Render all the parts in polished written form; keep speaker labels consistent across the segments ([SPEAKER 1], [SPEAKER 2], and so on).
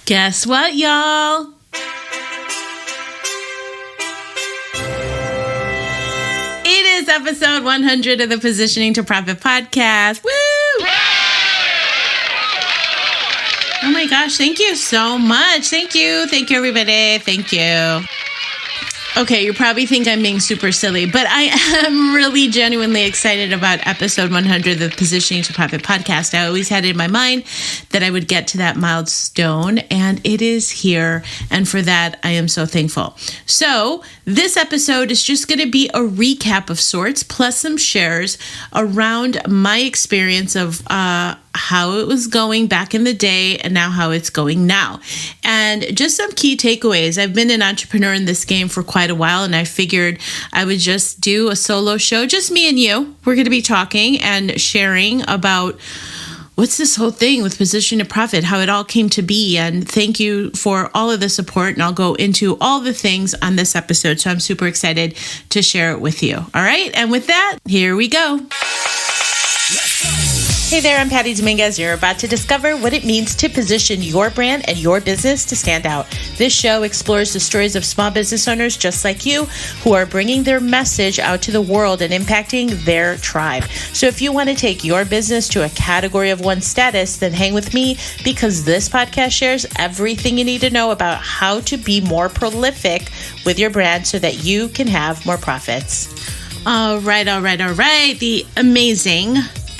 [SPEAKER 1] Guess what, y'all? It is episode 100 of the Positioning to Profit podcast. Woo! Oh my gosh, thank you so much. Thank you. Thank you, everybody. Thank you. Okay, you probably think I'm being super silly, but I am really genuinely excited about episode 100 of the Positioning to Profit podcast. I always had it in my mind that I would get to that milestone, and it is here. And for that, I am so thankful. So this episode is just going to be a recap of sorts, plus some shares around my experience of how it was going back in the day and now how it's going now. And just some key takeaways. I've been an entrepreneur in this game for quite a while, and I figured I would just do a solo show, just me and you. We're going to be talking and sharing about what's this whole thing with Position to Profit, how it all came to be. And thank you for all of the support. And I'll go into all the things on this episode. So I'm super excited to share it with you. All right. And with that, here we go. Hey there, I'm Patty Dominguez. You're about to discover what it means to position your brand and your business to stand out. This show explores the stories of small business owners just like you who are bringing their message out to the world and impacting their tribe. So if you want to take your business to a category of one status, then hang with me because this podcast shares everything you need to know about how to be more prolific with your brand so that you can have more profits. All right. The amazing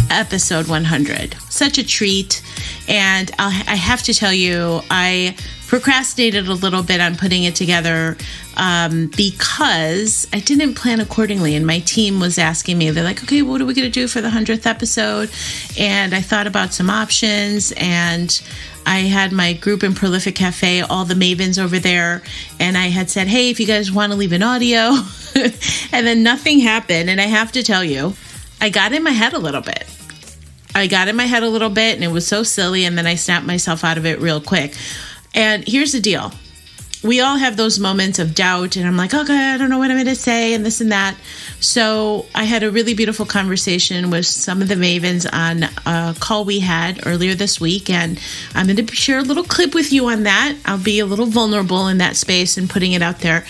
[SPEAKER 1] episode 100. Such a treat. And I have to tell you, I procrastinated a little bit on putting it together because I didn't plan accordingly. And my team was asking me, they're like, okay, what are we going to do for the 100th episode? And I thought about some options, and I had my group in Prolific Cafe, all the mavens over there. And I had said, hey, if you guys want to leave an audio, and then nothing happened. And I have to tell you, I got in my head a little bit. And it was so silly. And then I snapped myself out of it real quick. And here's the deal. We all have those moments of doubt. And I'm like, okay, I don't know what I'm going to say and this and that. So I had a really beautiful conversation with some of the mavens on a call we had earlier this week. And I'm going to share a little clip with you on that. I'll be a little vulnerable in that space and putting it out there.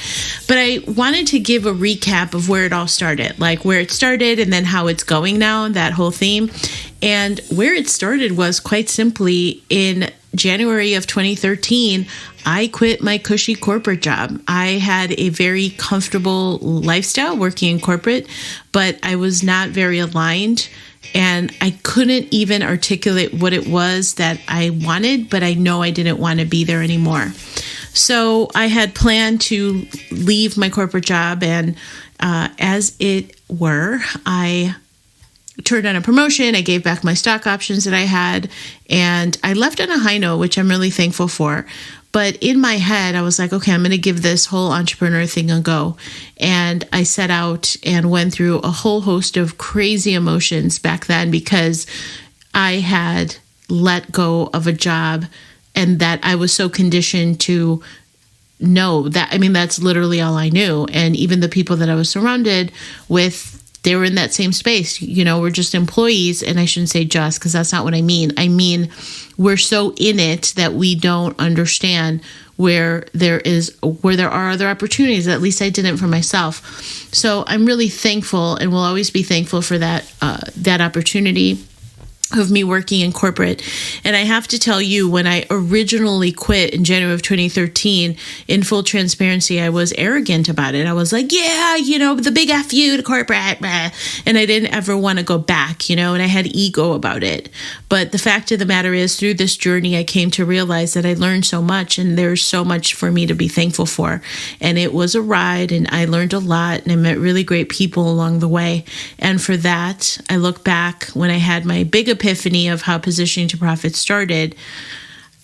[SPEAKER 1] But I wanted to give a recap of where it all started, like where it started and then how it's going now, that whole theme. And where it started was quite simply in January of 2013, I quit my cushy corporate job. I had a very comfortable lifestyle working in corporate, but I was not very aligned, and I couldn't even articulate what it was that I wanted, but I know I didn't want to be there anymore. So I had planned to leave my corporate job, and as it were, I turned on a promotion. I gave back my stock options that I had, and I left on a high note, which I'm really thankful for. But in my head, I was like, okay, I'm going to give this whole entrepreneur thing a go. And I set out and went through a whole host of crazy emotions back then because I had let go of a job and that I was so conditioned to know that. I mean, that's literally all I knew. And even the people that I was surrounded with, they were in that same space. You know, we're just employees, and I shouldn't say just because that's not what I mean. I mean, we're so in it that we don't understand where there are other opportunities. At least I didn't for myself. So I'm really thankful and will always be thankful for that opportunity of me working in corporate. And I have to tell you, when I originally quit in January of 2013, in full transparency, I was arrogant about it. I was like, yeah, the big F you to corporate. Blah. And I didn't ever want to go back, and I had ego about it. But the fact of the matter is, through this journey, I came to realize that I learned so much, and there's so much for me to be thankful for. And it was a ride, and I learned a lot, and I met really great people along the way. And for that, I look back when I had my big epiphany of how Positioning to Profit started.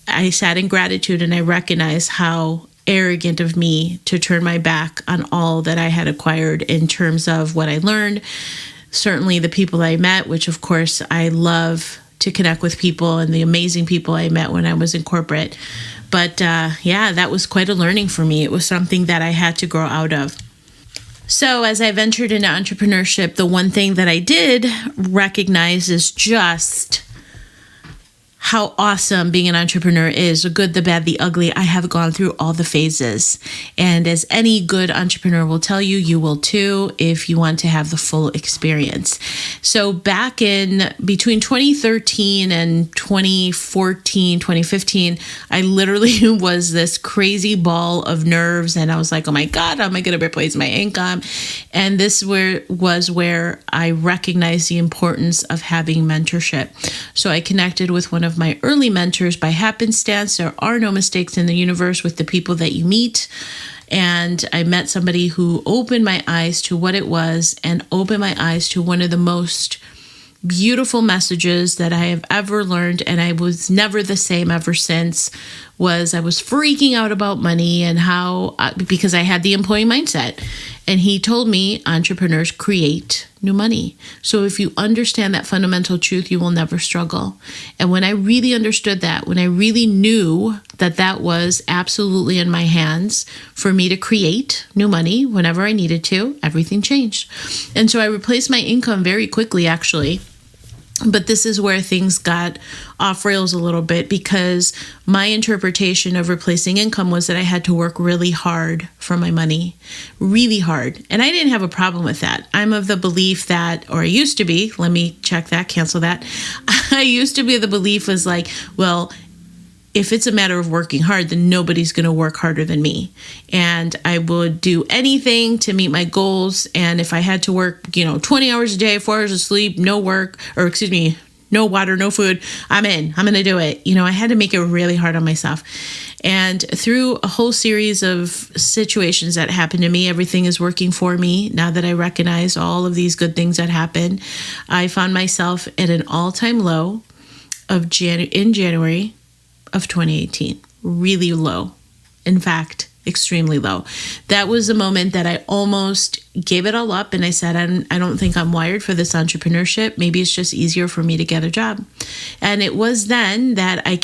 [SPEAKER 1] I sat in gratitude, and I recognized how arrogant of me to turn my back on all that I had acquired in terms of what I learned. Certainly the people I met, which of course I love to connect with people, and the amazing people I met when I was in corporate. But that was quite a learning for me. It was something that I had to grow out of. So as I ventured into entrepreneurship, the one thing that I did recognize is just how awesome being an entrepreneur is, the good, the bad, the ugly. I have gone through all the phases. And as any good entrepreneur will tell you, you will too if you want to have the full experience. So back in between 2013 and 2014, 2015, I literally was this crazy ball of nerves. And I was like, oh my God, how am I going to replace my income? And this was where I recognized the importance of having mentorship. So I connected with one of my early mentors by happenstance. There are no mistakes in the universe with the people that you meet. And I met somebody who opened my eyes to what it was and opened my eyes to one of the most beautiful messages that I have ever learned. And I was never the same ever since. I was freaking out about money and how, because I had the employee mindset. And he told me entrepreneurs create new money. So if you understand that fundamental truth, you will never struggle. And when I really understood that, when I really knew that that was absolutely in my hands for me to create new money whenever I needed to, everything changed. And so I replaced my income very quickly, actually. But this is where things got off rails a little bit, because my interpretation of replacing income was that I had to work really hard for my money, really hard. And I didn't have a problem with that. I'm of the belief that, or I used to be, let me check that, cancel that. I used to be the belief was like, well, if it's a matter of working hard, then nobody's going to work harder than me. And I would do anything to meet my goals. And if I had to work, 20 hours a day, 4 hours of sleep, no water, no food, I'm in. I'm going to do it. I had to make it really hard on myself. And through a whole series of situations that happened to me, everything is working for me. Now that I recognize all of these good things that happened, I found myself at an all-time low in January of 2018, really low. In fact, extremely low. That was the moment that I almost gave it all up and I said, I don't think I'm wired for this entrepreneurship. Maybe it's just easier for me to get a job. And it was then that I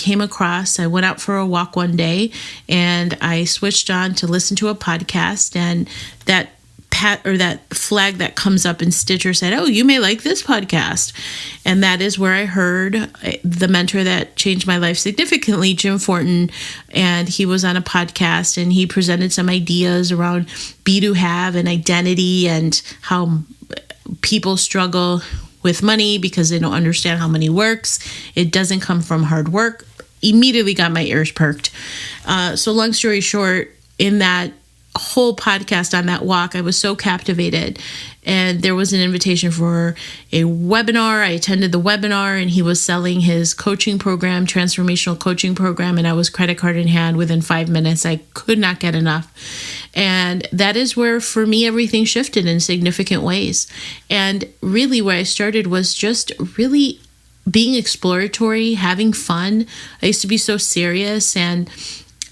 [SPEAKER 1] went out for a walk one day and I switched on to listen to a podcast, and that flag that comes up in Stitcher said, oh, you may like this podcast. And that is where I heard the mentor that changed my life significantly, Jim Fortin. And he was on a podcast and he presented some ideas around be to have and identity and how people struggle with money because they don't understand how money works. It doesn't come from hard work. Immediately got my ears perked. So long story short, in that whole podcast on that walk, I was so captivated, and there was an invitation for a webinar. I attended the webinar, and he was selling his coaching program, transformational coaching program, and I was credit card in hand within 5 minutes. I could not get enough. And that is where, for me, everything shifted in significant ways. And really where I started was just really being exploratory, having fun. I used to be so serious, and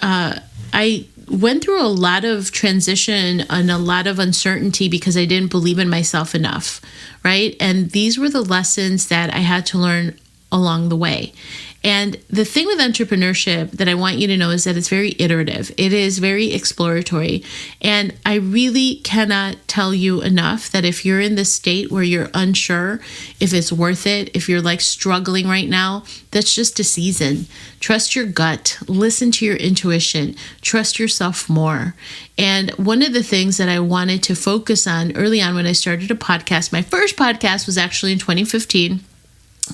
[SPEAKER 1] I went through a lot of transition and a lot of uncertainty because I didn't believe in myself enough, right? And these were the lessons that I had to learn along the way. And the thing with entrepreneurship that I want you to know is that it's very iterative. It is very exploratory. And I really cannot tell you enough that if you're in this state where you're unsure if it's worth it, if you're like struggling right now, that's just a season. Trust your gut. Listen to your intuition. Trust yourself more. And one of the things that I wanted to focus on early on when I started a podcast, my first podcast was actually in 2015.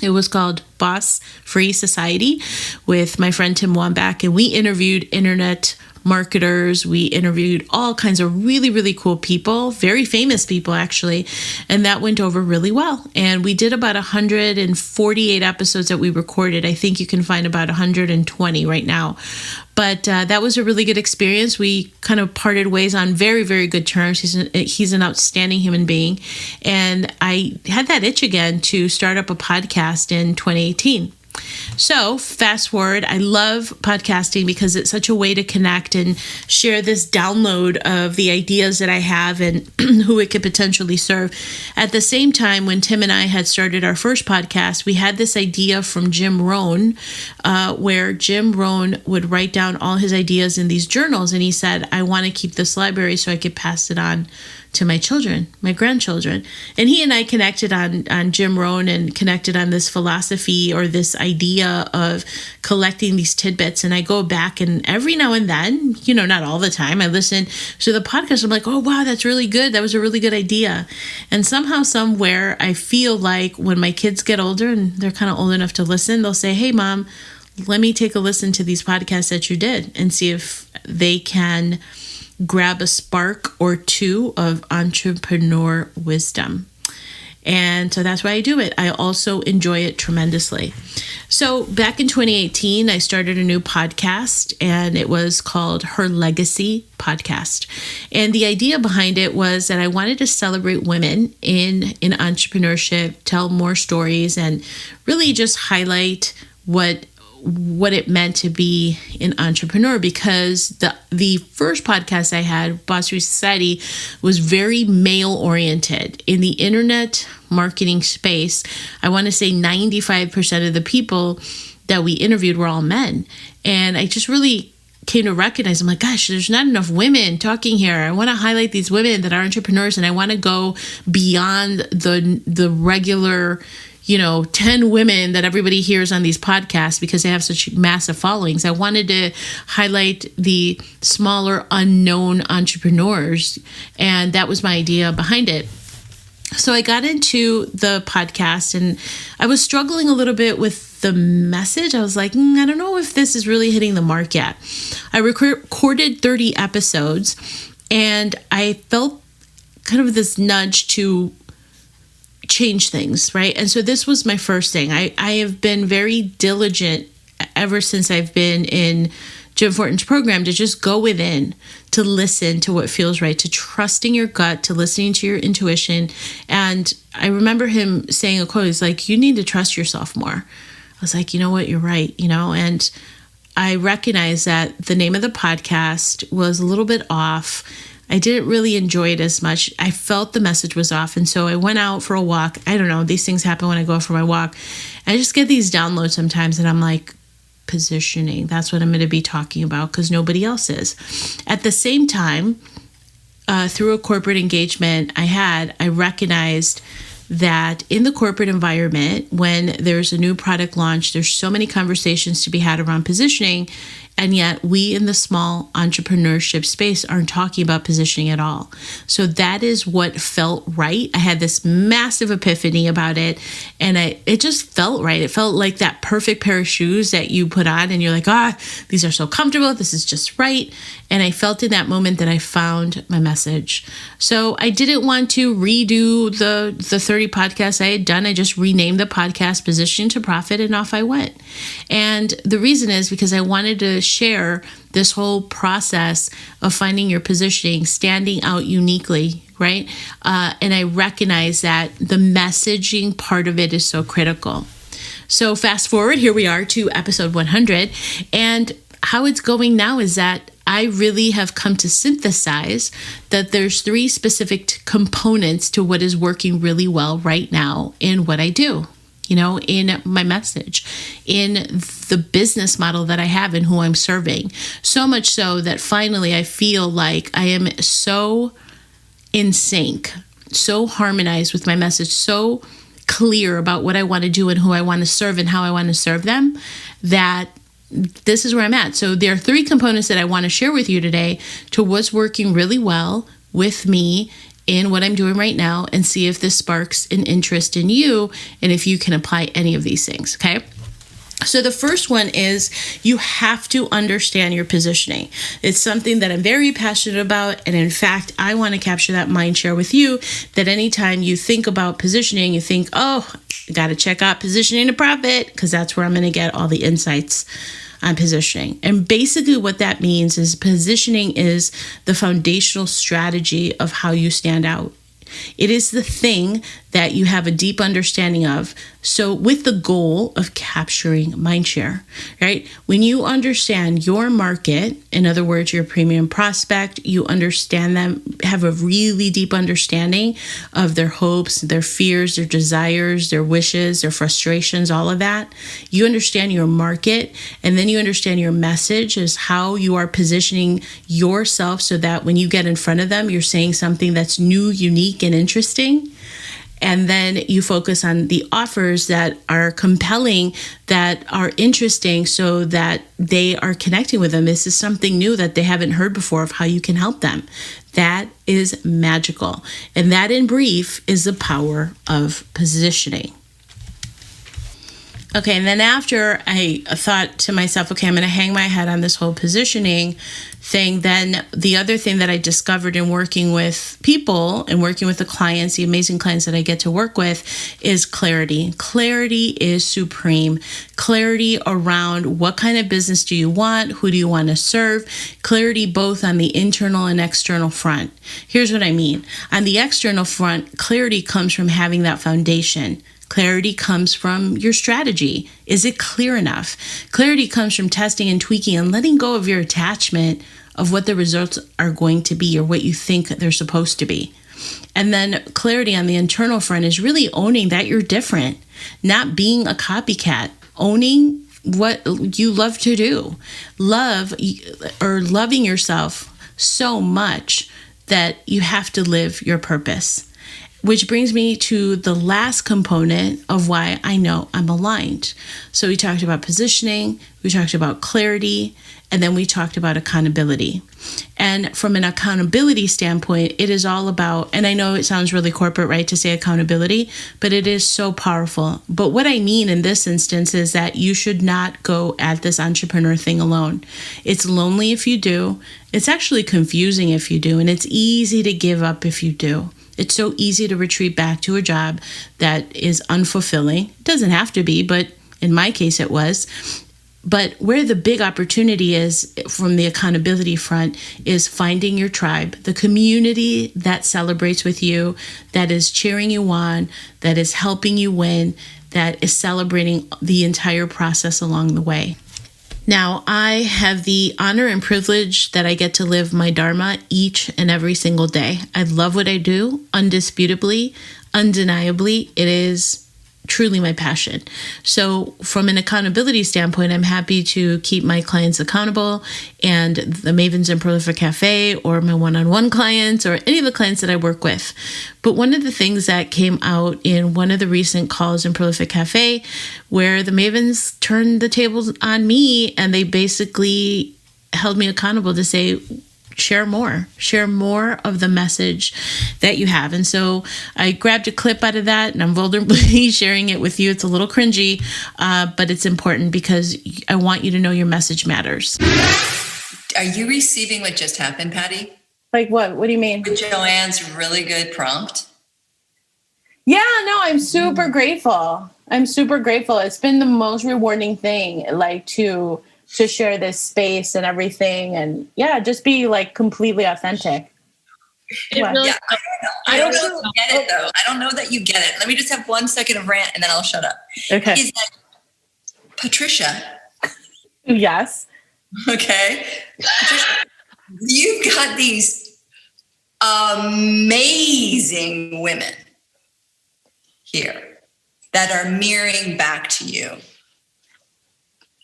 [SPEAKER 1] It was called Boss Free Society with my friend Tim Wambach, and we interviewed internet marketers. We interviewed all kinds of really, really cool people, very famous people actually, and that went over really well. And we did about 148 episodes that we recorded. I think you can find about 120 right now. But that was a really good experience. We kind of parted ways on very, very good terms. He's an outstanding human being. And I had that itch again to start up a podcast in 2018. So fast forward, I love podcasting because it's such a way to connect and share this download of the ideas that I have and who it could potentially serve. At the same time, when Tim and I had started our first podcast, we had this idea from Jim Rohn, where Jim Rohn would write down all his ideas in these journals. And he said, I want to keep this library so I could pass it on to my children, my grandchildren. And he and I connected on Jim Rohn and connected on this philosophy or this idea of collecting these tidbits. And I go back and every now and then, not all the time, I listen to the podcast. I'm like, oh, wow, that's really good. That was a really good idea. And somehow, somewhere, I feel like when my kids get older and they're kind of old enough to listen, they'll say, hey, Mom, let me take a listen to these podcasts that you did and see if they can grab a spark or two of entrepreneur wisdom. And so that's why I do it. I also enjoy it tremendously. So back in 2018, I started a new podcast, and it was called Her Legacy Podcast. And the idea behind it was that I wanted to celebrate women in entrepreneurship, tell more stories, and really just highlight what it meant to be an entrepreneur, because the first podcast I had, Boss Free Society, was very male oriented. In the internet marketing space, I want to say 95% of the people that we interviewed were all men. And I just really came to recognize, I'm like, gosh, there's not enough women talking here. I want to highlight these women that are entrepreneurs, and I want to go beyond the regular 10 women that everybody hears on these podcasts because they have such massive followings. I wanted to highlight the smaller, unknown entrepreneurs, and that was my idea behind it. So I got into the podcast, and I was struggling a little bit with the message. I was like, I don't know if this is really hitting the mark yet. I recorded 30 episodes, and I felt kind of this nudge to change things, right? And so this was my first thing. I have been very diligent ever since I've been in Jim Fortin's program to just go within, to listen to what feels right, to trusting your gut, to listening to your intuition. And I remember him saying a quote, he's like, you need to trust yourself more. I was like, you know what, you're right, and I recognized that the name of the podcast was a little bit off. I didn't really enjoy it as much. I felt the message was off. And so I went out for a walk. I don't know, these things happen when I go for my walk. I just get these downloads sometimes, and I'm like, positioning, that's what I'm going to be talking about, because nobody else is. At the same time, through a corporate engagement I recognized that in the corporate environment, when there's a new product launch, there's so many conversations to be had around positioning, and yet we in the small entrepreneurship space aren't talking about positioning at all. So that is what felt right. I had this massive epiphany about it, and it just felt right. It felt like that perfect pair of shoes that you put on and you're like, these are so comfortable. This is just right. And I felt in that moment that I found my message. So I didn't want to redo the 30 podcasts I had done. I just renamed the podcast Positioning to Profit, and off I went. And the reason is because I wanted to share this whole process of finding your positioning, standing out uniquely, right? And I recognize that the messaging part of it is so critical. So fast forward, here we are to episode 100. And how it's going now is that I really have come to synthesize that there's 3 specific components to what is working really well right now in what I do, in my message, in the business model that I have and who I'm serving. So much so that finally I feel like I am so in sync, so harmonized with my message, so clear about what I want to do and who I want to serve and how I want to serve them, that this is where I'm at. So there are 3 components that I want to share with you today to what's working really well with me in what I'm doing right now, and see if this sparks an interest in you and if you can apply any of these things, okay? So the first one is you have to understand your positioning. It's something that I'm very passionate about. And in fact, I want to capture that mind share with you, that anytime you think about positioning, you think, I got to check out Positioning to Profit, because that's where I'm going to get all the insights on positioning. And basically what that means is positioning is the foundational strategy of how you stand out It is the thing that you have a deep understanding of. So with the goal of capturing mindshare, right? When you understand your market, in other words, your premium prospect, you understand them, have a really deep understanding of their hopes, their fears, their desires, their wishes, their frustrations, all of that. You understand your market, and then you understand your message is how you are positioning yourself so that when you get in front of them, you're saying something that's new, unique, and interesting. And then you focus on the offers that are compelling, that are interesting, so that they are connecting with them. This is something new that they haven't heard before of how you can help them. That is magical. And that, in brief, is the power of positioning. Okay, and then after I thought to myself, okay, I'm going to hang my head on this whole positioning thing, then the other thing that I discovered in working with people and working with the clients, the amazing clients that I get to work with, is clarity. Clarity is supreme. Clarity around what kind of business do you want? Who do you want to serve? Clarity both on the internal and external front. Here's what I mean. On the external front, clarity comes from having that foundation. Clarity comes from your strategy. Is it clear enough? Clarity comes from testing and tweaking and letting go of your attachment of what the results are going to be or what you think they're supposed to be. And then clarity on the internal front is really owning that you're different, not being a copycat, owning what you love to do. Loving yourself so much that you have to live your purpose. Which brings me to the last component of why I know I'm aligned. So we talked about positioning, we talked about clarity, and then we talked about accountability. And from an accountability standpoint, it is all about, and I know it sounds really corporate, right, to say accountability, but it is so powerful. But what I mean in this instance is that you should not go at this entrepreneur thing alone. It's lonely if you do. It's actually confusing if you do, and it's easy to give up if you do. It's so easy to retreat back to a job that is unfulfilling. It doesn't have to be, but in my case it was. But where the big opportunity is from the accountability front is finding your tribe, the community that celebrates with you, that is cheering you on, that is helping you win, that is celebrating the entire process along the way. Now, I have the honor and privilege that I get to live my Dharma each and every single day. I love what I do, undisputably, undeniably. It is truly my passion. So from an accountability standpoint, I'm happy to keep my clients accountable, and the Mavens in Prolific Cafe or my one-on-one clients or any of the clients that I work with. But one of the things that came out in one of the recent calls in Prolific Cafe, where the Mavens turned the tables on me and they basically held me accountable to say, share more of the message that you have. And so I grabbed a clip out of that and I'm vulnerably sharing it with you. It's a little cringy, but it's important because I want you to know your message matters.
[SPEAKER 2] Are you receiving what just happened, Patty?
[SPEAKER 1] Like what? What do you mean?
[SPEAKER 2] With Joanne's really good prompt?
[SPEAKER 1] Yeah, no, I'm super grateful. It's been the most rewarding thing, like to share this space and everything, and yeah, just be like completely authentic.
[SPEAKER 2] I don't know if you get it though. I don't know that you get it. Let me just have 1 second of rant and then I'll shut up.
[SPEAKER 1] Okay.
[SPEAKER 2] Is that Patricia?
[SPEAKER 1] Yes.
[SPEAKER 2] Okay. Patricia, you've got these amazing women here that are mirroring back to you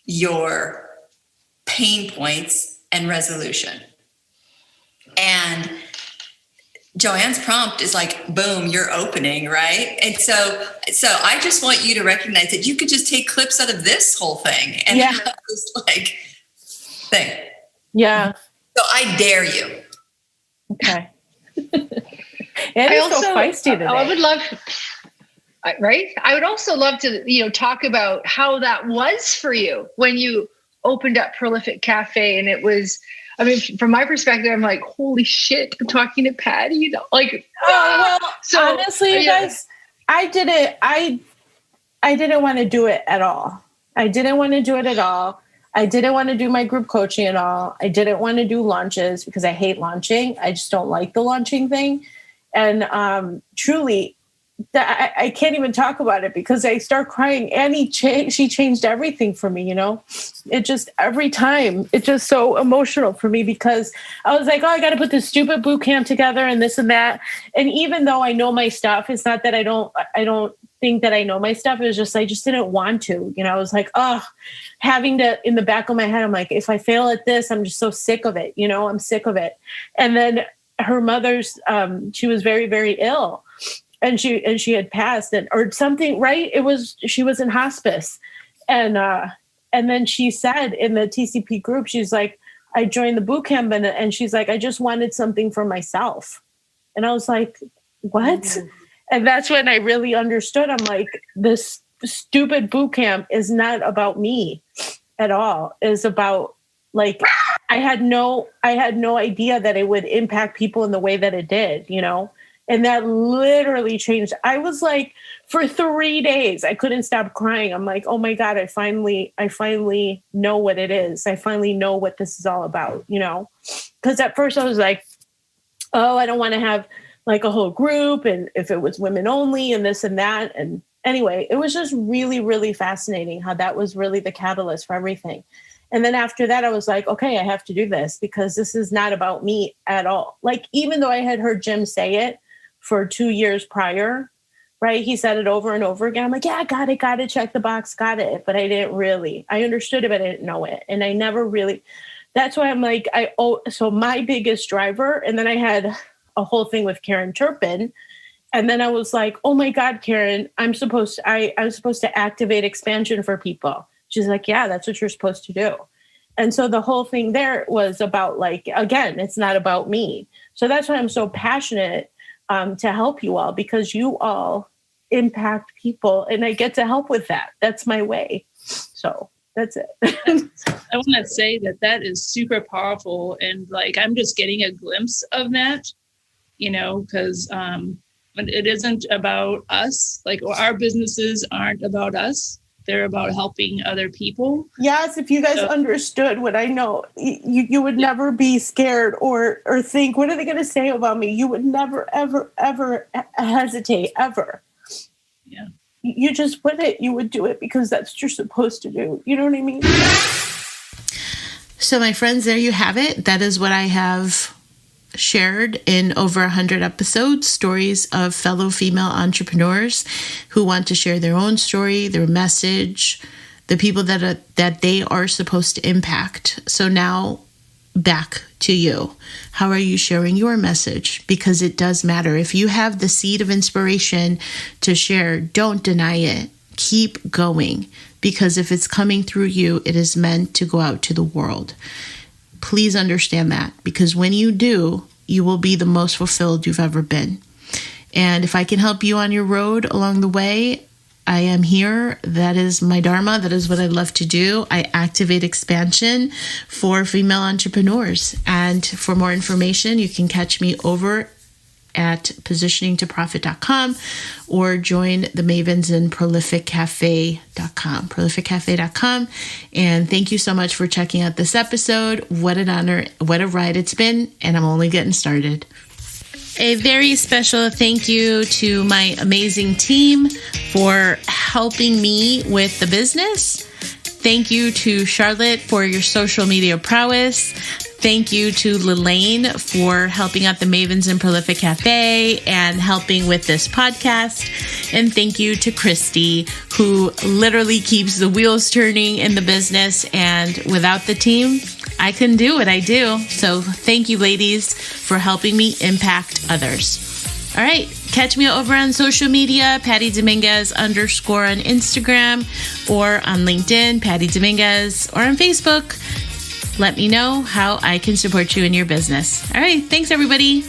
[SPEAKER 2] your pain points and resolution. And Joanne's prompt is like, boom, you're opening, right? And so I just want you to recognize that you could just take clips out of this whole thing and have this like thing. Yeah. So I dare you.
[SPEAKER 1] Okay. It is so feisty today.
[SPEAKER 3] I would love, right? I would also love to, talk about how that was for you when you opened up Prolific Cafe. And it was, from my perspective, I'm like, holy shit, I'm talking to Patty.
[SPEAKER 1] So honestly, you guys, I didn't want to do it at all. I didn't want to do my group coaching at all. I didn't want to do launches because I hate launching. I just don't like the launching thing. And truly, I can't even talk about it because I start crying. Annie, she changed everything for me, It just, every time, it's just so emotional for me because I was like, oh, I got to put this stupid boot camp together and this and that. And even though I know my stuff, it's not that I don't think that I know my stuff. It was just, I just didn't want to, I was like, oh, having to, in the back of my head, I'm like, if I fail at this, I'm just so sick of it. I'm sick of it. And then her mother's, she was very, very ill. And she had passed or something, right? She was in hospice. And then she said in the TCP group, she's like, I joined the boot camp and she's like, I just wanted something for myself. And I was like, what? Mm-hmm. And that's when I really understood. I'm like, this stupid boot camp is not about me at all. It's about like, I had no idea that it would impact people in the way that it did, And that literally changed. I was like, for 3 days, I couldn't stop crying. I'm like, oh my God, I finally know what it is. I finally know what this is all about, Because at first I was like, oh, I don't want to have like a whole group. And if it was women only and this and that. And anyway, it was just really, really fascinating how that was really the catalyst for everything. And then after that, I was like, okay, I have to do this because this is not about me at all. Like, even though I had heard Jim say it for 2 years prior, right? He said it over and over again. I'm like, yeah, got it, check the box, got it. But I didn't really, I understood it, but I didn't know it. And I never really, that's why I'm like, so my biggest driver, and then I had a whole thing with Karen Turpin. And then I was like, oh my God, Karen, I'm supposed to activate expansion for people. She's like, yeah, that's what you're supposed to do. And so the whole thing there was about like, again, it's not about me. So that's why I'm so passionate to help you all, because you all impact people and I get to help with that. That's my way. So that's it.
[SPEAKER 4] I want to say that is super powerful. And like, I'm just getting a glimpse of that, because it isn't about us. Like our businesses aren't about us. They're about helping other people.
[SPEAKER 1] Yes, if you guys understood what I know, you would never be scared or think, what are they going to say about me? You would never, ever, ever hesitate, ever.
[SPEAKER 4] Yeah.
[SPEAKER 1] You just would it. You would do it because that's what you're supposed to do. You know what I mean? So my friends, there you have it. That is what I have shared in over 100 episodes, stories of fellow female entrepreneurs who want to share their own story, their message, the people that they are supposed to impact. So now back to you. How are you sharing your message? Because it does matter. If you have the seed of inspiration to share, don't deny it. Keep going, because if it's coming through you, it is meant to go out to the world. Please understand that, because when you do, you will be the most fulfilled you've ever been. And if I can help you on your road along the way, I am here. That is my dharma. That is what I love to do. I activate expansion for female entrepreneurs. And for more information, you can catch me over at positioningtoprofit.com or join the Mavens in prolificcafe.com. And thank you so much for checking out this episode. What an honor, what a ride it's been, and I'm only getting started. A very special thank you to my amazing team for helping me with the business. Thank you to Charlotte for your social media prowess. Thank you to Lelaine for helping out the Mavens in Prolific Cafe and helping with this podcast. And thank you to Christy, who literally keeps the wheels turning in the business. And without the team, I couldn't do what I do. So thank you, ladies, for helping me impact others. All right. Catch me over on social media, Patty Dominguez _ on Instagram, or on LinkedIn, Patty Dominguez, or on Facebook. Let me know how I can support you in your business. All right. Thanks, everybody.